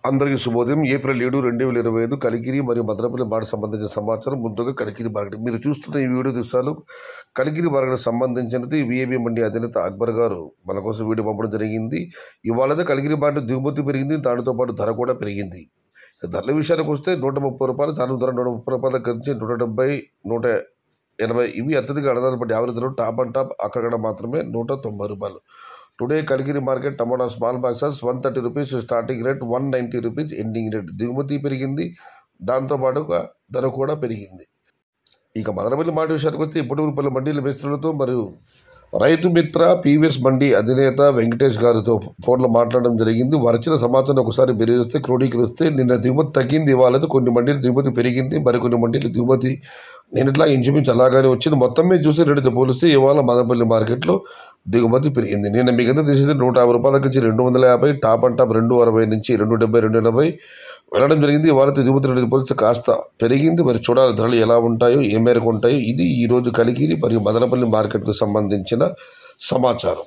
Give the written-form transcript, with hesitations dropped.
అందరికీ శుభోదయం. ఏప్రిల్ 7, 2025 కలికిరి మరియు మదనపల్లి మార్కెట్ సంబంధించిన సమాచారం. ముందుగా కలికిరి మార్కెట్ మీరు చూస్తున్న ఈ వీడియో దృశ్యాలు కలికిరి మార్కెట్ సంబంధించినది. విఏబి మండి అధినేత అక్బర్ గారు మన కోసం వీడియో పంపడం జరిగింది. ఇవాళ కలికిరి మార్కెట్ దిగుమతి పెరిగింది, దానితో పాటు ధర కూడా పెరిగింది. ధరల విషయానికి వస్తే 130 రూపాయలు, దాని ధర 130 రూపాయల దగ్గర నుంచి 170, 180 ఇవి అత్యధిక ఆధారపడి యావరేజ్ ధరలు టాప్ అండ్ టాప్ అక్కడ మాత్రమే 190 రూపాయలు. టుడే కలికిరి మార్కెట్ టమాటా small boxes 130 rupees starting rate, 190 rupees ending rate. దిగుమతి పెరిగింది, దాంతోపాటు ధర కూడా పెరిగింది. ఇక మదనపల్లి మార్కెట్ విషయానికి వస్తే ఇప్పటివరపల్లి మండీల మేస్త్రులతో మరియు రైతు మిత్ర పీవీఎస్ మండి అధినేత వెంకటేష్ గారితో ఫోన్లో మాట్లాడడం జరిగింది. వారు ఇచ్చిన సమాచారం ఒకసారి బెరీస్తే క్రోడీకరిస్తే నిన్న దిగుమతి తగ్గింది, ఇవాళ కొన్ని మండీలు దిగుమతి పెరిగింది, మరికొన్ని మండీలు దిగుమతి నిన్నట్లా ఇంచుమించు అలాగానే వచ్చింది. మొత్తం మీద చూసి రేటుతో పోలిస్తే ఇవాళ మదనపల్లి మార్కెట్లో దిగుమతి పెరిగింది. నిన్న మిగతా తీసేది 150 రూపాయల నుంచి 250, టాప్ అండ్ టాప్ 260 నుంచి 270, 280 వెళ్ళడం జరిగింది. ఇవాళ దిగుమతి రేటు పోలిస్తే కాస్త పెరిగింది. మరి చూడాలి ధరలు ఎలా ఉంటాయో, ఏ మేరకు ఉంటాయో. ఇది ఈరోజు కలికిరి మరియు మదనపల్లి మార్కెట్కు సంబంధించిన సమాచారం.